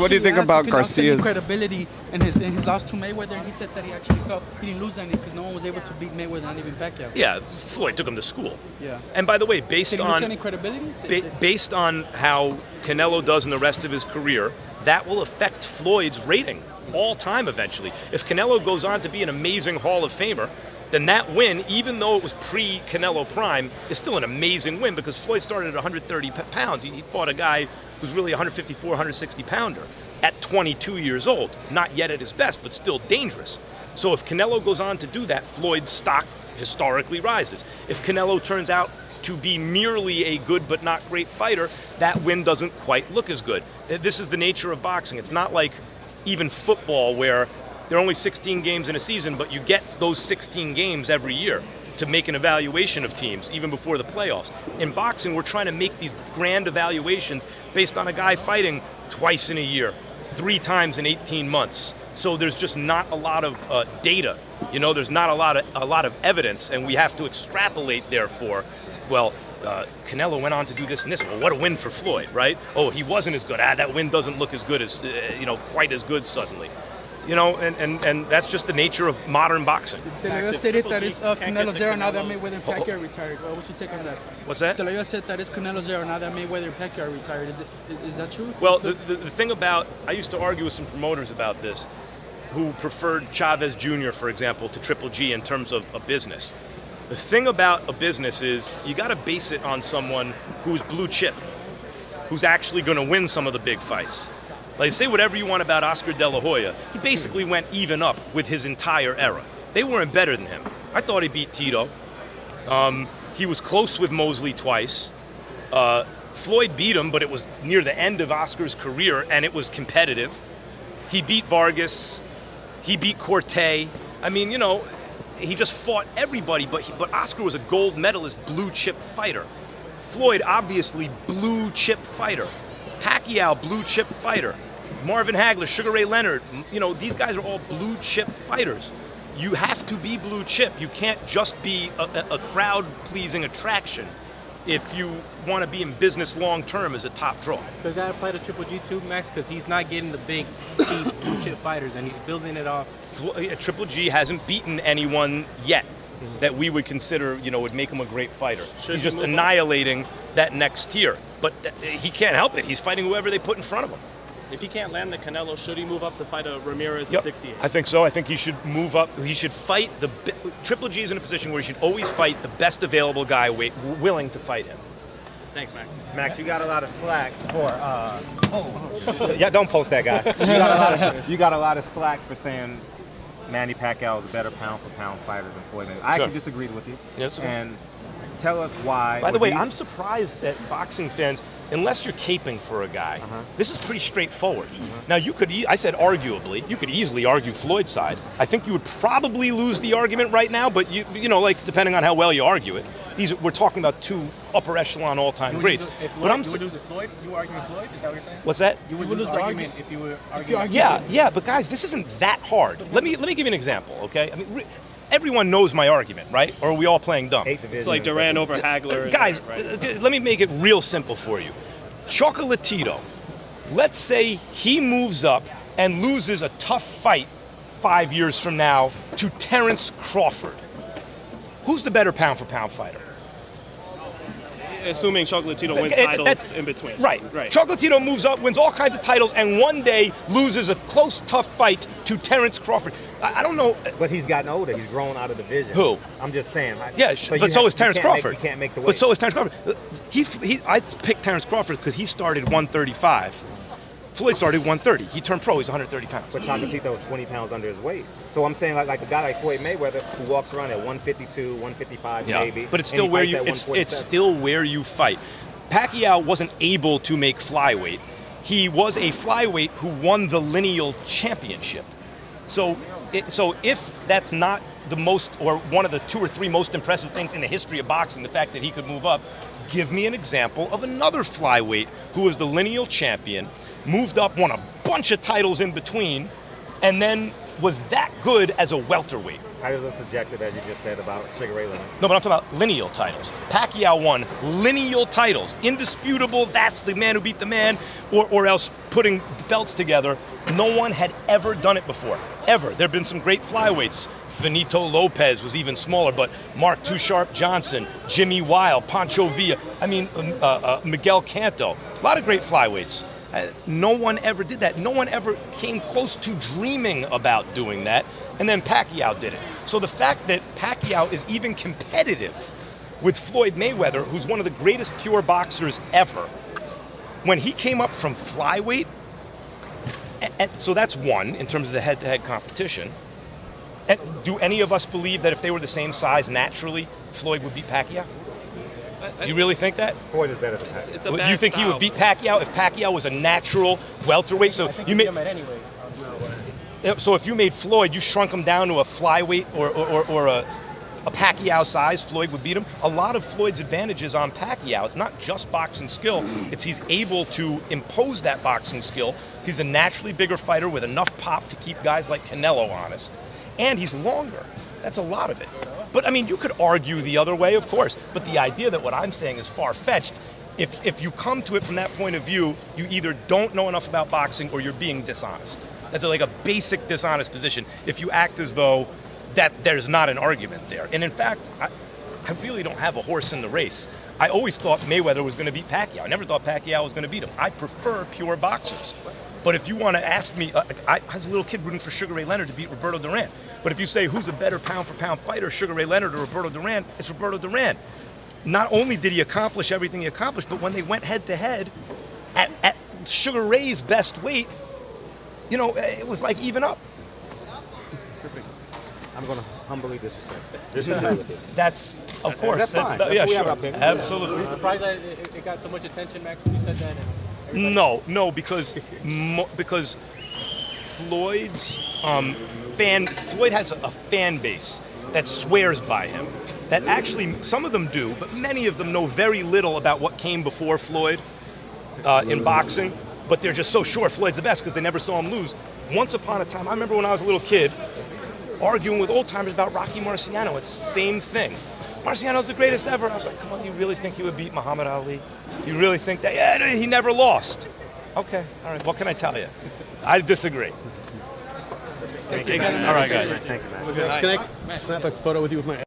what do you think about Garcia's credibility in his loss to Mayweather? He said that he actually felt he didn't lose any because no one was able to beat Mayweather, not even Pacquiao. Yeah, Floyd took him to school. Yeah. And by the way, based on any credibility, based on how Canelo does in the rest of his career, that will affect Floyd's rating all time eventually. If Canelo goes on to be an amazing Hall of Famer, then that win, even though it was pre-Canelo prime, is still an amazing win because Floyd started at 130 pounds. He fought a guy who's really 154, 160 pounder at 22 years old. Not yet at his best, but still dangerous. So if Canelo goes on to do that, Floyd's stock historically rises. If Canelo turns out to be merely a good but not great fighter, that win doesn't quite look as good. This is the nature of boxing. It's not like even football where there are only 16 games in a season, but you get those 16 games every year to make an evaluation of teams, even before the playoffs. In boxing, we're trying to make these grand evaluations based on a guy fighting twice in a year, 3 times in 18 months. So there's just not a lot of data. You know, there's not a lot of evidence, and we have to extrapolate, therefore. Well, Canelo went on to do this and this. Well, what a win for Floyd, right? Oh, he wasn't as good. That win doesn't look as good as, quite as good suddenly. You know, and that's just the nature of modern boxing. De La Hoya stated that it's Canelo's era now that Mayweather and Pacquiao retired. What's your take on that? What's that? De La Hoya said that it's Canelo's era now that Mayweather and Pacquiao retired. Is that true? Well, the thing about, I used to argue with some promoters about this, who preferred Chavez Jr., for example, to Triple G in terms of a business. The thing about a business is you got to base it on someone who's blue chip, who's actually going to win some of the big fights. Like, say whatever you want about Oscar De La Hoya, he basically went even up with his entire era. They weren't better than him. I thought he beat Tito. He was close with Mosley twice. Floyd beat him, but it was near the end of Oscar's career, and it was competitive. He beat Vargas. He beat Corte. I mean, you know, he just fought everybody, but Oscar was a gold medalist, blue chip fighter. Floyd, obviously, blue chip fighter. Pacquiao, blue chip fighter. Marvin Hagler, Sugar Ray Leonard, you know, these guys are all blue chip fighters. You have to be blue chip. You can't just be a crowd-pleasing attraction if you want to be in business long-term as a top draw. Does that apply to Triple G too, Max? Because he's not getting the big blue chip fighters, and he's building it off. Triple G hasn't beaten anyone yet that we would consider, you know, would make him a great fighter. He's just annihilating that next tier. But he can't help it. He's fighting whoever they put in front of him. If he can't land the Canelo, should he move up to fight a Ramirez at 68? I think so. I think he should move up. He should fight Triple G is in a position where he should always fight the best available guy willing to fight him. Thanks, Max. Max, you got a lot of slack for. Yeah, don't post that guy. You got a lot of slack for saying Manny Pacquiao is a better pound-for-pound fighter than Floyd Mayweather. I actually disagreed with you. Yes, sir. And tell us why. By the way, I'm surprised that boxing fans, unless you're caping for a guy, this is pretty straightforward. Now, I said arguably, you could easily argue Floyd's side. I think you would probably lose the argument right now, but you know, like, depending on how well you argue it. We're talking about 2 upper echelon all-time greats. You would lose with Floyd? You arguing Floyd? Is that what you're saying? What's that? You would lose the argument if you were arguing. Yeah, but guys, this isn't that hard. Let me give you an example, okay? I mean, everyone knows my argument, right? Or are we all playing dumb? It's like Duran over Hagler. Guys, let me make it real simple for you. Chocolatito, let's say he moves up and loses a tough fight 5 years from now to Terrence Crawford. Who's the better pound-for-pound fighter? Assuming Chocolatito wins titles in between. Right. Chocolatito moves up, wins all kinds of titles, and one day loses a close, tough fight to Terrence Crawford. I don't know. But he's gotten older. He's grown out of the division. Who? I'm just saying. But so is Terrence Crawford. You can't make the weight. But so is Terrence Crawford. I picked Terrence Crawford because he started 135. Floyd started 130. He turned pro. He's 130 pounds. But Chocolatito was 20 pounds under his weight. So I'm saying like a guy like Floyd Mayweather who walks around at 152, 155 maybe. But it's still where it's still where you fight. Pacquiao wasn't able to make flyweight. He was a flyweight who won the lineal championship. So if that's not the most, or one of the 2 or 3 most impressive things in the history of boxing, the fact that he could move up, give me an example of another flyweight who was the lineal champion, moved up, won a bunch of titles in between, and then was that good as a welterweight. titles are subjective, as you just said about Sugar Ray Leonard. No, but I'm talking about lineal titles. Pacquiao won lineal titles. Indisputable, that's the man who beat the man, or else putting belts together. No one had ever done it before, ever. There have been some great flyweights. Finito Lopez was even smaller, but Mark Too Sharp Johnson, Jimmy Wild, Pancho Villa, Miguel Canto. A lot of great flyweights. No one ever did that. No one ever came close to dreaming about doing that, and then Pacquiao did it. So the fact that Pacquiao is even competitive with Floyd Mayweather, who's one of the greatest pure boxers ever, when he came up from flyweight, and so that's one in terms of the head-to-head competition. And do any of us believe that if they were the same size, naturally, Floyd would beat Pacquiao? You really think that? Floyd is better than Pacquiao. It's a Do bad you think he would style. beat Pacquiao if Pacquiao was a natural welterweight? So you made, anyway. so if you made Floyd, you shrunk him down to a flyweight or a Pacquiao size, Floyd would beat him. A lot of Floyd's advantages on Pacquiao, it's not just boxing skill, it's he's able to impose that boxing skill. He's a naturally bigger fighter with enough pop to keep guys like Canelo honest. And he's longer. That's a lot of it. But I mean, you could argue the other way, of course. But the idea that what I'm saying is far-fetched, if you come to it from that point of view, you either don't know enough about boxing or you're being dishonest. That's like a basic dishonest position if you act as though that there's not an argument there. And in fact, I really don't have a horse in the race. I always thought Mayweather was going to beat Pacquiao. I never thought Pacquiao was going to beat him. I prefer pure boxers. But if you want to ask me, I was a little kid rooting for Sugar Ray Leonard to beat Roberto Duran. But if you say who's a better pound-for-pound fighter, Sugar Ray Leonard or Roberto Duran, it's Roberto Duran. Not only did he accomplish everything he accomplished, but when they went head-to-head at Sugar Ray's best weight, you know, it was like even up. I'm going to humbly disagree with you. That's, of course. That's fine. That's yeah, what we have sure. up there. Absolutely. Were you surprised that it got so much attention, Max, when you said that? And No, because Floyd's Floyd has a fan base that swears by him. That actually, some of them do, but many of them know very little about what came before Floyd in boxing. But they're just so sure Floyd's the best because they never saw him lose. Once upon a time, I remember when I was a little kid, arguing with old timers about Rocky Marciano. It's the same thing. Marciano's the greatest ever. I was like, come on, you really think he would beat Muhammad Ali? You really think that? Yeah, he never lost. Okay, all right, what can I tell you? I disagree. Thank you. All right, guys. Thank you, man. Can I snap a photo with you with my